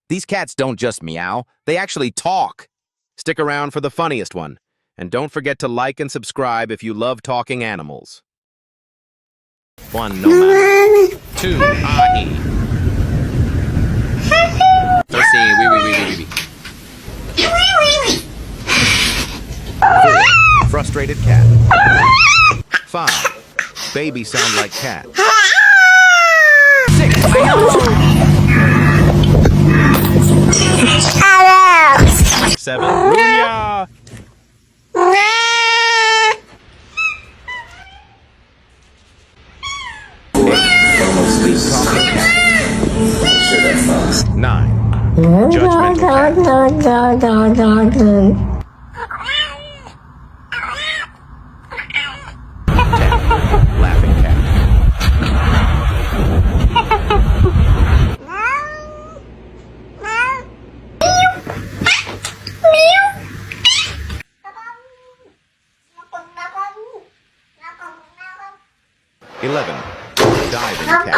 These cats don't just meow, they actually talk. Stick around for the funniest one. And don't forget to like and subscribe if you love talking animals. 1. No mama. 2. Ahi. 3. Wee. 4. Frustrated cat. 5. Baby sound like cat. 6. 7. Booyah! 9. Judgmental cat. 10. Laughing cat. 11. Diving cat.